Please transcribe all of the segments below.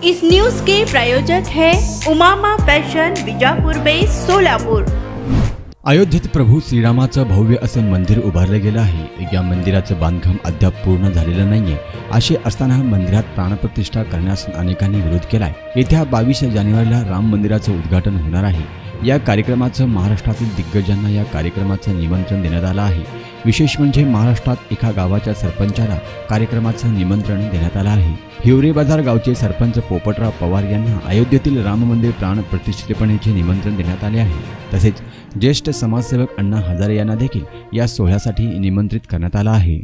इस news के प्रायोजक है Umama fashion Bijapur base Solapur. अयोध्येत प्रभू श्रीरामाचं भव्य असे मंदिर उभारले गेले आहे। या मंदिराचं बांधकाम अद्याप पूर्ण झालेलं नाहीये। असे असताना मंदिरात प्राणप्रतिष्ठा करण्यास अनेकांनी विरोध केलाय। येत्या 22 जानेवारीला राम मंदिराचं उद्घाटन होणार आहे। या कार्यक्रमाचं महाराष्ट्रातील दिग्गजांना या कार्यक्रमाचं निमंत्रण देण्यात आलं आहे। विशेष म्हणजे महाराष्ट्रात एका गावाच्या सरपंचाला कार्यक्रमाचं निमंत्रण देण्यात आलं आहे। हिवरे बाजार गावचे सरपंच पोपटराव पवार यांना अयोध्येतील राम मंदिर प्राण प्रतिष्ठेपणेचे निमंत्रण देण्यात आले आहे। तसेच ज्येष्ठ समाजसेवक अण्णा हजारे यांना देखील या सोहळ्यासाठी निमंत्रित करण्यात आलं आहे।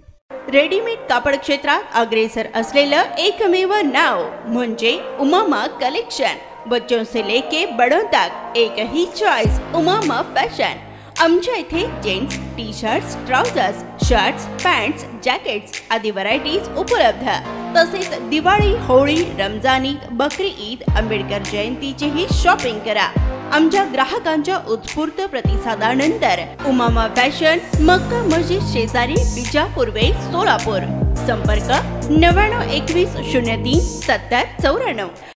रेडीमेड कापड क्षेत्रात अग्रेसर असलेलं एकमेव नाव म्हणजे उमामा कलेक्शन। बच्चों से लेके बड़ों तक एक ही चॉइस उमामा फैशन। आमच्या इथे gents T shirts, trousers, shirts, pants, jackets आदी व्हरायटीज उपलब्ध। तसेच दिवाळी, होळी, रमजान ईद, बकरी ईद, आंबेडकर जयंतीचीही शॉपिंग करा। आमच्या ग्राहकांच्या उत्स्फूर्त प्रतिसादानंतर उमामा फॅशन मक्का मस्जिद शेजारी बीजापुर वेस्ट सोलापूर। संपर्क 99 21 03 70 94।